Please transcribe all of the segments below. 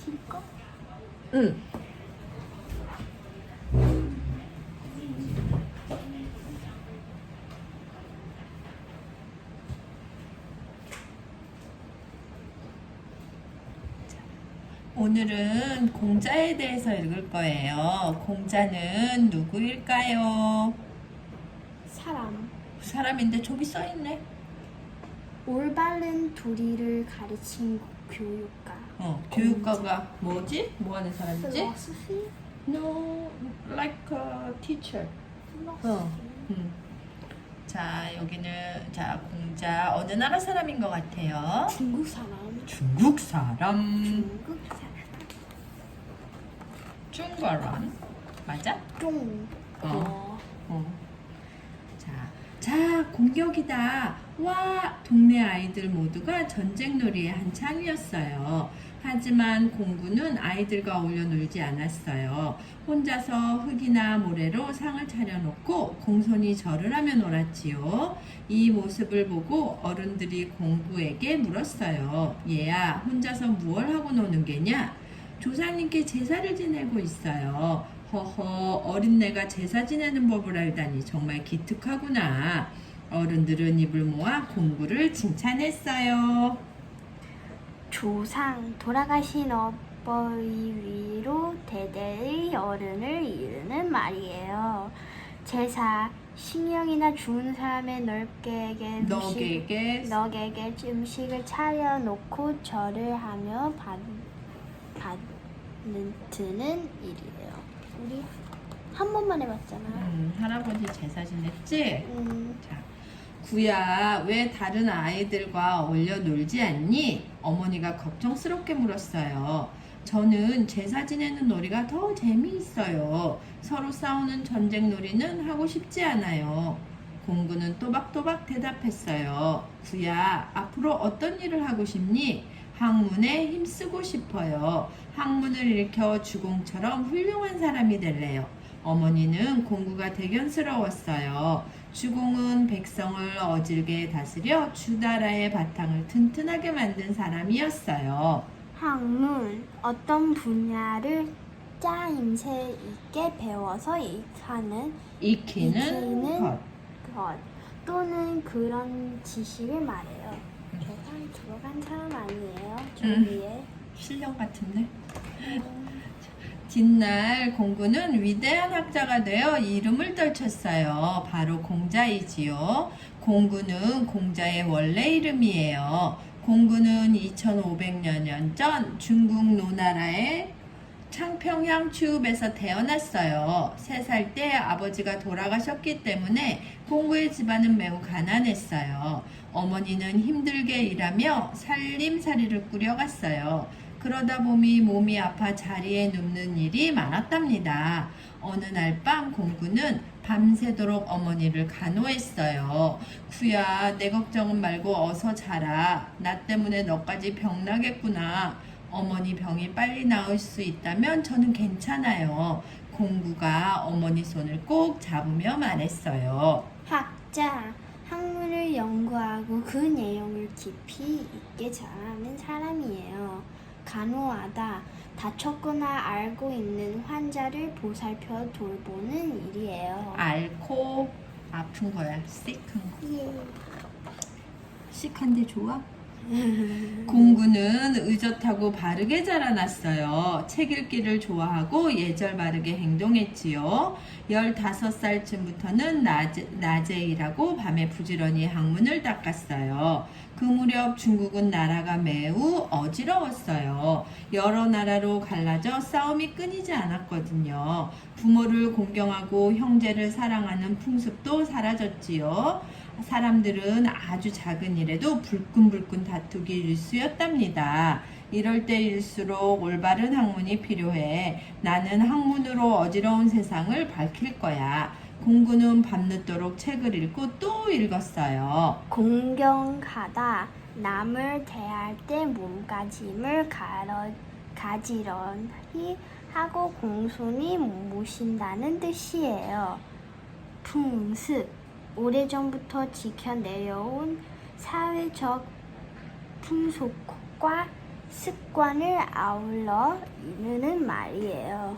튈까? 응. 오늘은 공자에 대해서 읽을 거예요. 공자는 누구일까요? 사람. 사람인데 저기 써있네. 올바른 도리를 가르친 교육가. 교육가가 뭐지? 뭐 하는 사람이지? Philosophy? No, like a teacher. Philosophy. 자, 여기는 공자 어느 나라 사람인 것 같아요? 중국 사람. 중국 사람. 중국 사람. 중국어란 맞아? 종. 자, 공격이다. 와, 동네 아이들 모두가 전쟁놀이에 한창이었어요. 하지만 공구는 아이들과 어울려 놀지 않았어요. 혼자서 흙이나 모래로 상을 차려놓고 공손히 절을 하며 놀았지요. 이 모습을 보고 어른들이 공구에게 물었어요. 얘야, 혼자서 무얼 하고 노는 게냐? 조상님께 제사를 지내고 있어요. 허허, 어린애가 제사 지내는 법을 알다니 정말 기특하구나. 어른들은 입을 모아 공구를 칭찬했어요. 조상, 돌아가신 어버이 위로 대대의 어른을 이르는 말이에요. 제사, 식량이나 죽은 사람의 넉에게 음식을 차려놓고 절을 하며 받는 일이에요. 우리 한 번만 해봤잖아. 할아버지 제사 지냈지? 자, 구야, 왜 다른 아이들과 어울려 놀지 않니? 어머니가 걱정스럽게 물었어요. 저는 제사 지내는 놀이가 더 재미있어요. 서로 싸우는 전쟁 놀이는 하고 싶지 않아요. 공구는 또박또박 대답했어요. 구야, 앞으로 어떤 일을 하고 싶니? 학문에 힘쓰고 싶어요. 학문을 일으켜 주공처럼 훌륭한 사람이 될래요. 어머니는 공구가 대견스러웠어요. 주공은 백성을 어질게 다스려 주나라의 바탕을 튼튼하게 만든 사람이었어요. 학문, 어떤 분야를 짜임새 있게 배워서 익히는 것 또는 그런 지식을 말해요. 계산 들어간 사람 아니에요? 저기에. 실력 같은데? 뒷날 공구는 위대한 학자가 되어 이름을 떨쳤어요. 바로 공자이지요. 공구는 공자의 원래 이름이에요. 공구는 2500여 년 전 중국 노나라의 창평양 추읍에서 태어났어요. 3살 때 아버지가 돌아가셨기 때문에 공구의 집안은 매우 가난했어요. 어머니는 힘들게 일하며 살림살이를 꾸려갔어요. 그러다 보니 몸이 아파 자리에 눕는 일이 많았답니다. 어느 날 밤 공구는 밤새도록 어머니를 간호했어요. 구야, 내 걱정은 말고 어서 자라. 나 때문에 너까지 병나겠구나. 어머니 병이 빨리 나을 수 있다면 저는 괜찮아요. 공구가 어머니 손을 꼭 잡으며 말했어요. 학자, 학문을 연구하고 그 내용을 깊이 있게 잘하는 사람이에요. 간호하다, 다쳤거나 알고 있는 환자를 보살펴 돌보는 일이에요. 앓고 아픈 거야. sick한 거. 예. sick한데 좋아? 공구는 의젓하고 바르게 자라났어요. 책 읽기를 좋아하고 예절 바르게 행동했지요. 15살쯤부터는 낮에 일하고 밤에 부지런히 학문을 닦았어요. 그 무렵 중국은 나라가 매우 어지러웠어요. 여러 나라로 갈라져 싸움이 끊이지 않았거든요. 부모를 공경하고 형제를 사랑하는 풍습도 사라졌지요. 사람들은 아주 작은 일에도 불끈불끈 다투기 일쑤였답니다. 이럴 때일수록 올바른 학문이 필요해. 나는 학문으로 어지러운 세상을 밝힐 거야. 공구는 밤늦도록 책을 읽고 또 읽었어요. 공경하다, 남을 대할 때 몸가짐을 가지런히 하고 공손히 모신다는 뜻이에요. 풍습, 오래전부터 지켜내려온 사회적 풍속과 습관을 아울러 이루는 말이에요.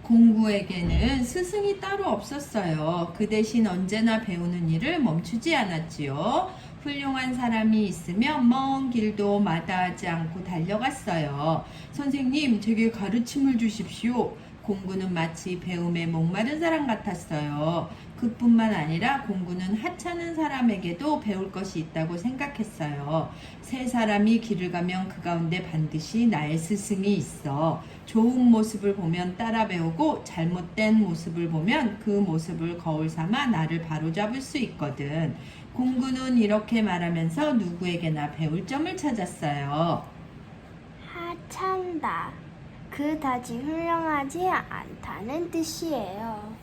공구에게는 스승이 따로 없었어요. 그 대신 언제나 배우는 일을 멈추지 않았지요. 훌륭한 사람이 있으면 먼 길도 마다하지 않고 달려갔어요. 선생님, 제게 가르침을 주십시오. 공구는 마치 배움에 목마른 사람 같았어요. 그뿐만 아니라 공구는 하찮은 사람에게도 배울 것이 있다고 생각했어요. 세 사람이 길을 가면 그 가운데 반드시 나의 스승이 있어. 좋은 모습을 보면 따라 배우고 잘못된 모습을 보면 그 모습을 거울 삼아 나를 바로잡을 수 있거든. 공구는 이렇게 말하면서 누구에게나 배울 점을 찾았어요. 하찮다. 그다지 훌륭하지 않다는 뜻이에요.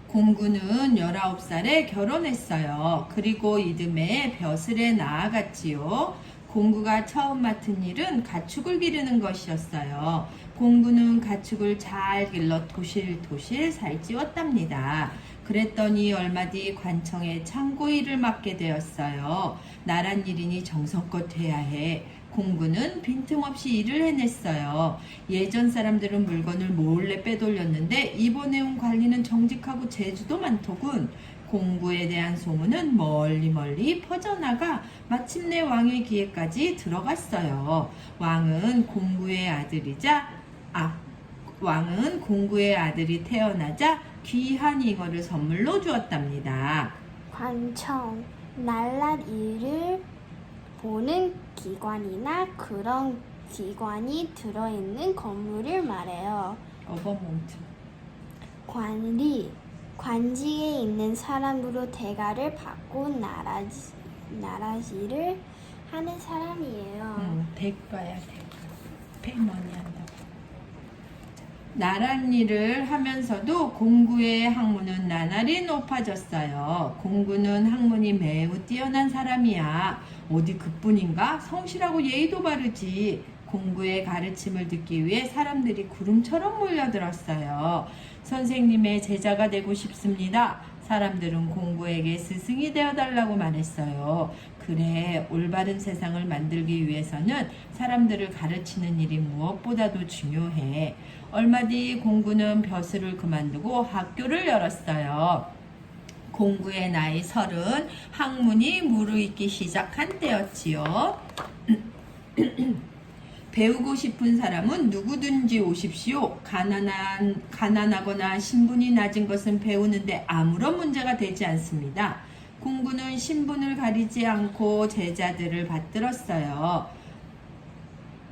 공구는 19살에 결혼했어요. 그리고 이듬해 벼슬에 나아갔지요. 공구가 처음 맡은 일은 가축을 기르는 것이었어요. 공구는 가축을 잘 길러 도실도실 살찌웠답니다. 그랬더니 얼마 뒤 관청에 창고 일을 맡게 되었어요. 나란 일이니 정성껏 해야 해. 공구는 빈틈없이 일을 해냈어요. 예전 사람들은 물건을 몰래 빼돌렸는데 이번에 온 관리는 정직하고 재주도 많더군. 공구에 대한 소문은 멀리 퍼져나가 마침내 왕의 귀에까지 들어갔어요. 왕은 공구의 아들이 태어나자 귀한 잉어를 선물로 주었답니다. 관청, 날랏 일을 보는 기관이나 그런 기관이 들어있는 건물을 말해요. 어버몬트. 관직에 있는 사람으로 대가를 받고 나라지를 하는 사람이에요. 대가야, 대가. 페이머니 한다고. 나란 일을 하면서도 공구의 학문은 나날이 높아졌어요. 공구는 학문이 매우 뛰어난 사람이야. 어디 그뿐인가? 성실하고 예의도 바르지. 공구의 가르침을 듣기 위해 사람들이 구름처럼 몰려들었어요. 선생님의 제자가 되고 싶습니다. 사람들은 공구에게 스승이 되어달라고 말했어요. 그래, 올바른 세상을 만들기 위해서는 사람들을 가르치는 일이 무엇보다도 중요해. 얼마 뒤 공구는 벼슬을 그만두고 학교를 열었어요. 공구의 나이 30, 학문이 무르익기 시작한 때였지요. 배우고 싶은 사람은 누구든지 오십시오. 가난하거나 신분이 낮은 것은 배우는데 아무런 문제가 되지 않습니다. 공구는 신분을 가리지 않고 제자들을 받들었어요.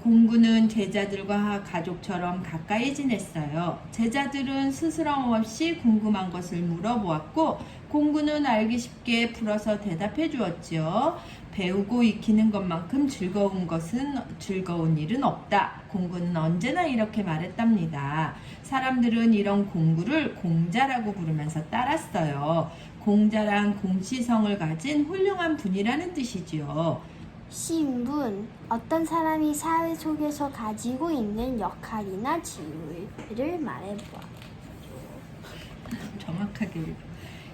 공구는 제자들과 가족처럼 가까이 지냈어요. 제자들은 스스럼 없이 궁금한 것을 물어보았고 공구는 알기 쉽게 풀어서 대답해 주었지요. 배우고 익히는 것만큼 즐거운 일은 없다. 공구는 언제나 이렇게 말했답니다. 사람들은 이런 공구를 공자라고 부르면서 따랐어요. 공자란 공시성을 가진 훌륭한 분이라는 뜻이지요. 신분, 어떤 사람이 사회 속에서 가지고 있는 역할이나 지위를 말해보아. 정확하게 읽어.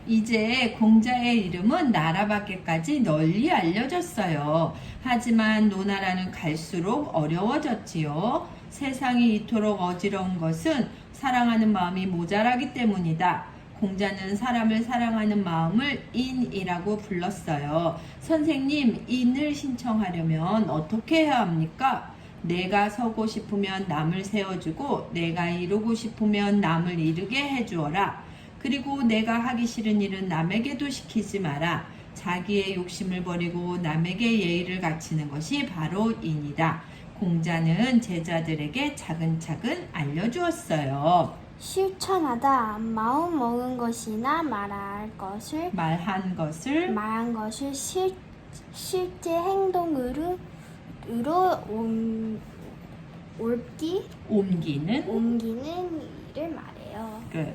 이제 공자의 이름은 나라 밖에까지 널리 알려졌어요. 하지만 노나라는 갈수록 어려워졌지요. 세상이 이토록 어지러운 것은 사랑하는 마음이 모자라기 때문이다. 공자는 사람을 사랑하는 마음을 인이라고 불렀어요. 선생님, 인을 신청하려면 어떻게 해야 합니까? 내가 서고 싶으면 남을 세워주고 내가 이루고 싶으면 남을 이루게 해주어라. 그리고 내가 하기 싫은 일은 남에게도 시키지 마라. 자기의 욕심을 버리고 남에게 예의를 갖추는 것이 바로 인이다. 공자는 제자들에게 차근차근 알려주었어요. 실천하다, 마음 먹은 것이나 말한 것을 말한 것을 실제 행동으로 옮기는 옮기는 일을 말해요. 끝.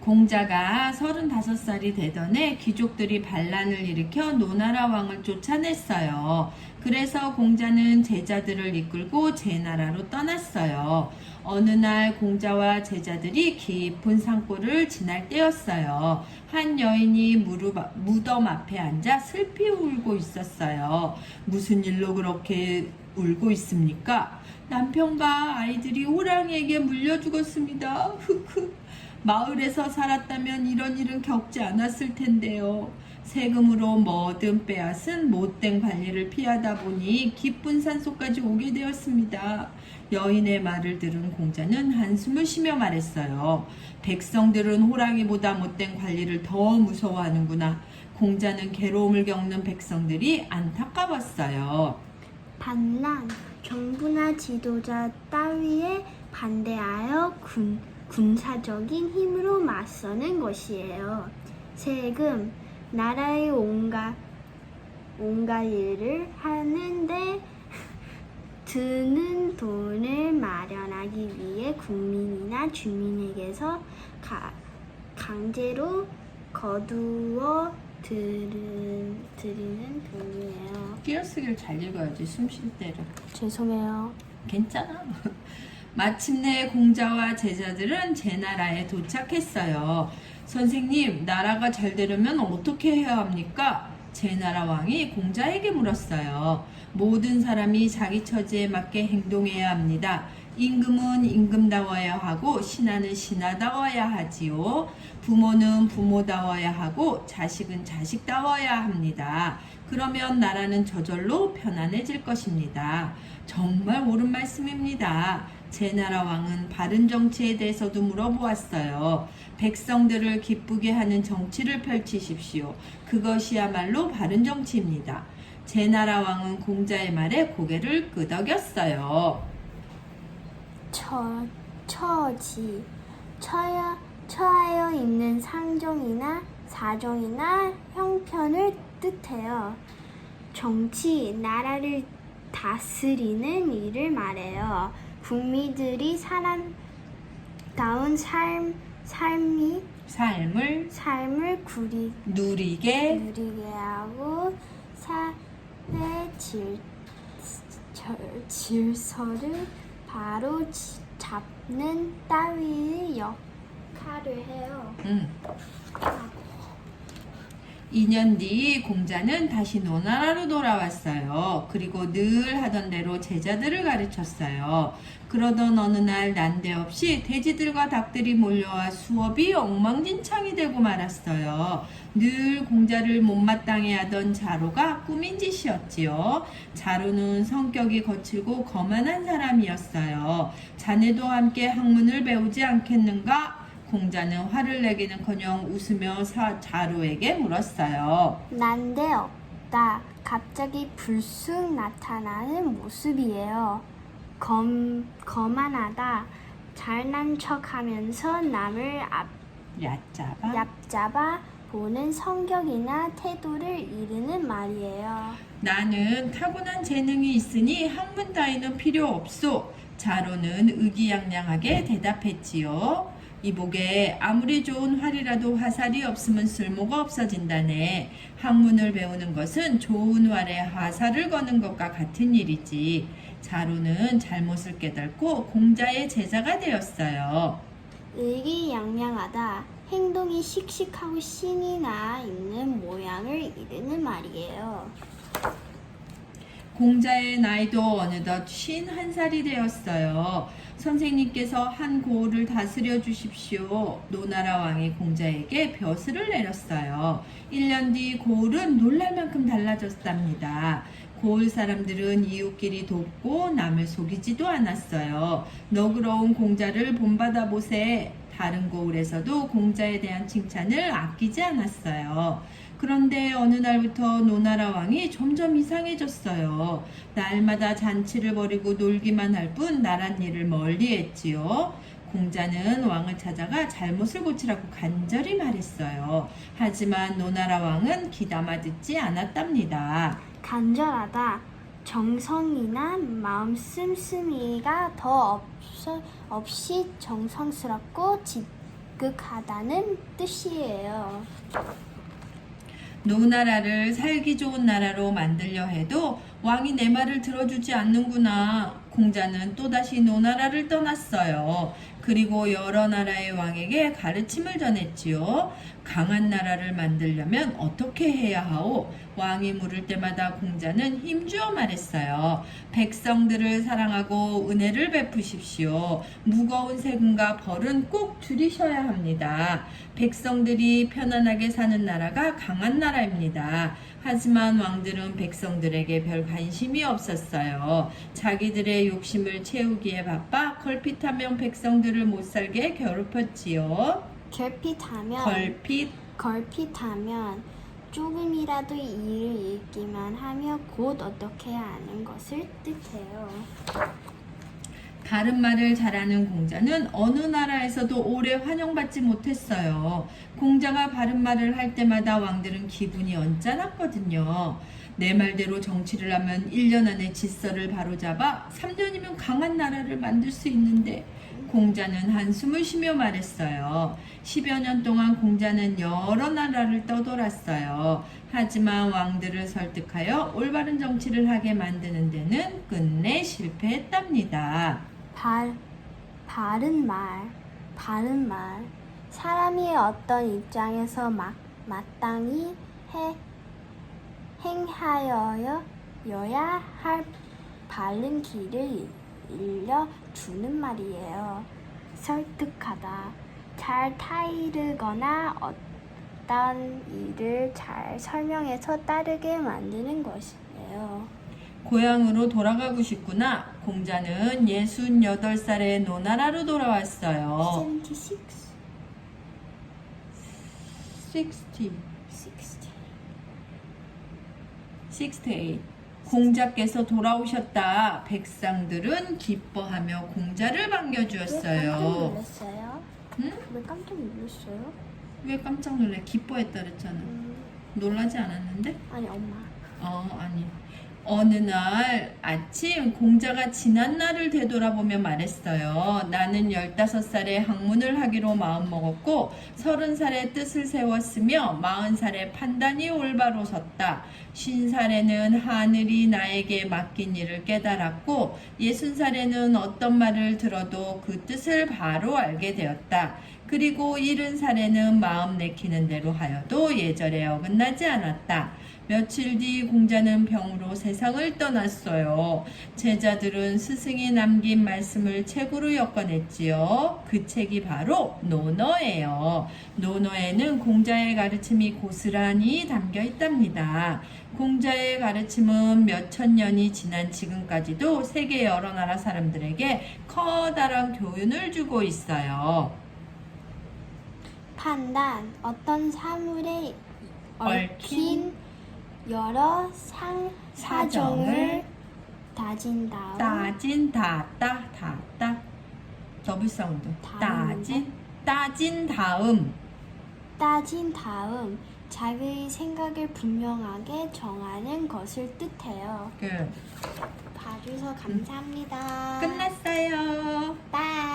공자가 35살이 되던 해 귀족들이 반란을 일으켜 노나라 왕을 쫓아냈어요. 그래서 공자는 제자들을 이끌고 제나라로 떠났어요. 어느 날 공자와 제자들이 깊은 산골을 지날 때였어요. 한 여인이 무덤 앞에 앉아 슬피 울고 있었어요. 무슨 일로 그렇게 울고 있습니까? 남편과 아이들이 호랑이에게 물려 죽었습니다. 흑흑. 마을에서 살았다면 이런 일은 겪지 않았을 텐데요. 세금으로 뭐든 빼앗은 못된 관리를 피하다 보니 깊은 산속까지 오게 되었습니다. 여인의 말을 들은 공자는 한숨을 쉬며 말했어요. 백성들은 호랑이보다 못된 관리를 더 무서워하는구나. 공자는 괴로움을 겪는 백성들이 안타까웠어요. 반란, 정부나 지도자 따위에 반대하여 군사적인 힘으로 맞서는 것이에요. 세금, 나라의 온갖 일을 하는데 드는 돈을 마련하기 위해 국민이나 주민에게서 강제로 거두어 드리는 돈이에요. 띄어쓰기를 잘 읽어야지 숨 쉴 때를. 죄송해요. 괜찮아. 마침내 공자와 제자들은 제나라에 도착했어요. 선생님, 나라가 잘 되려면 어떻게 해야 합니까? 제나라 왕이 공자에게 물었어요. 모든 사람이 자기 처지에 맞게 행동해야 합니다. 임금은 임금다워야 하고 신하는 신하다워야 하지요. 부모는 부모다워야 하고 자식은 자식다워야 합니다. 그러면 나라는 저절로 편안해질 것입니다. 정말 옳은 말씀입니다. 제나라 왕은 바른 정치에 대해서도 물어보았어요. 백성들을 기쁘게 하는 정치를 펼치십시오. 그것이야말로 바른 정치입니다. 제나라 왕은 공자의 말에 고개를 끄덕였어요. 처하여 있는 상정이나 사정이나 형편을 뜻해요. 정치, 나라를 다스리는 일을 말해요. 국민들이 사람다운 삶을 누리게 하고 사회 질서를 바로 잡는 따위의 역할을 해요. 2년 뒤 공자는 다시 노나라로 돌아왔어요. 그리고 늘 하던 대로 제자들을 가르쳤어요. 그러던 어느 날 난데없이 돼지들과 닭들이 몰려와 수업이 엉망진창이 되고 말았어요. 늘 공자를 못마땅해 하던 자로가 꾸민 짓이었지요. 자로는 성격이 거칠고 거만한 사람이었어요. 자네도 함께 학문을 배우지 않겠는가? 공자는 화를 내기는커녕 웃으며 자로에게 물었어요. 난데없다. 갑자기 불쑥 나타나는 모습이에요. 거만하다. 잘난 척하면서 남을 얕잡아 보는 성격이나 태도를 이르는 말이에요. 나는 타고난 재능이 있으니 학문 따위는 필요 없소. 자로는 의기양양하게 대답했지요. 이복에 아무리 좋은 활이라도 화살이 없으면 쓸모가 없어진다네. 학문을 배우는 것은 좋은 활에 화살을 거는 것과 같은 일이지. 자로는 잘못을 깨닫고 공자의 제자가 되었어요. 의기양양하다. 행동이 씩씩하고 신이 나 있는 모양을 이르는 말이에요. 공자의 나이도 어느덧 51살이 되었어요. 선생님께서 한 고을을 다스려 주십시오. 노나라 왕이 공자에게 벼슬을 내렸어요. 1년 뒤 고을은 놀랄 만큼 달라졌답니다. 고을 사람들은 이웃끼리 돕고 남을 속이지도 않았어요. 너그러운 공자를 본받아 보세. 다른 고을에서도 공자에 대한 칭찬을 아끼지 않았어요. 그런데 어느 날부터 노나라 왕이 점점 이상해졌어요. 날마다 잔치를 벌이고 놀기만 할 뿐 나란 일을 멀리했지요. 공자는 왕을 찾아가 잘못을 고치라고 간절히 말했어요. 하지만 노나라 왕은 귀담아 듣지 않았답니다. 간절하다. 정성이나 마음 씀씀이가 더 없이 정성스럽고 절극하다는 뜻이에요. 노나라를 살기 좋은 나라로 만들려 해도 왕이 내 말을 들어주지 않는구나. 공자는 또다시 노나라를 떠났어요. 그리고 여러 나라의 왕에게 가르침을 전했지요. 강한 나라를 만들려면 어떻게 해야 하오? 왕이 물을 때마다 공자는 힘주어 말했어요. 백성들을 사랑하고 은혜를 베푸십시오. 무거운 세금과 벌은 꼭 줄이셔야 합니다. 백성들이 편안하게 사는 나라가 강한 나라입니다. 하지만 왕들은 백성들에게 별 관심이 없었어요. 자기들의 욕심을 채우기에 바빠 걸핏하면 백성들을 못 살게 괴롭혔지요. 걸핏하면 조금이라도 일을 읽기만 하며 곧 어떻게 하는 것을 뜻해요. 바른 말을 잘하는 공자는 어느 나라에서도 오래 환영받지 못했어요. 공자가 바른 말을 할 때마다 왕들은 기분이 언짢았거든요. 내 말대로 정치를 하면 1년 안에 질서를 바로잡아 3년이면 강한 나라를 만들 수 있는데 공자는 한숨을 쉬며 말했어요. 10여 년 동안 공자는 여러 나라를 떠돌았어요. 하지만 왕들을 설득하여 올바른 정치를 하게 만드는 데는 끝내 실패했답니다. 바른 말. 사람이 어떤 입장에서 마땅히 행하여야 할 바른 길을 일러주는 말이에요. 설득하다. 잘 타이르거나 어떤 일을 잘 설명해서 따르게 만드는 것이에요. 고향으로 돌아가고 싶구나. 공자는 68살에 노나라로 돌아왔어요. 76? 68. 공자께서 돌아오셨다. 백성들은 기뻐하며 공자를 왜 깜짝 반겨주었어요. 놀랐어요? 응? 왜 깜짝 놀랐어요? 왜 깜짝 놀래? 기뻐했다 그랬잖아. 놀라지 않았는데? 아니 엄마. 아니. 어느 날 아침 공자가 지난 날을 되돌아보며 말했어요. 나는 15살에 학문을 하기로 마음먹었고 30살에 뜻을 세웠으며 40살에 판단이 올바로 섰다. 50살에는 하늘이 나에게 맡긴 일을 깨달았고 60살에는 어떤 말을 들어도 그 뜻을 바로 알게 되었다. 그리고 70살에는 마음 내키는 대로 하여도 예절에 어긋나지 않았다. 며칠 뒤 공자는 병으로 세상을 떠났어요. 제자들은 스승이 남긴 말씀을 책으로 엮어냈지요. 그 책이 바로 논어예요. 논어에는 공자의 가르침이 고스란히 담겨 있답니다. 공자의 가르침은 몇천 년이 지난 지금까지도 세계 여러 나라 사람들에게 커다란 교훈을 주고 있어요. 판단. 어떤 사물에 얽힌 여러 사정을 따진 더블 사운드. 다음인데? 따진 다음 자기의 생각을 분명하게 정하는 것을 뜻해요. 봐주셔서 감사합니다. 끝났어요. 빠이.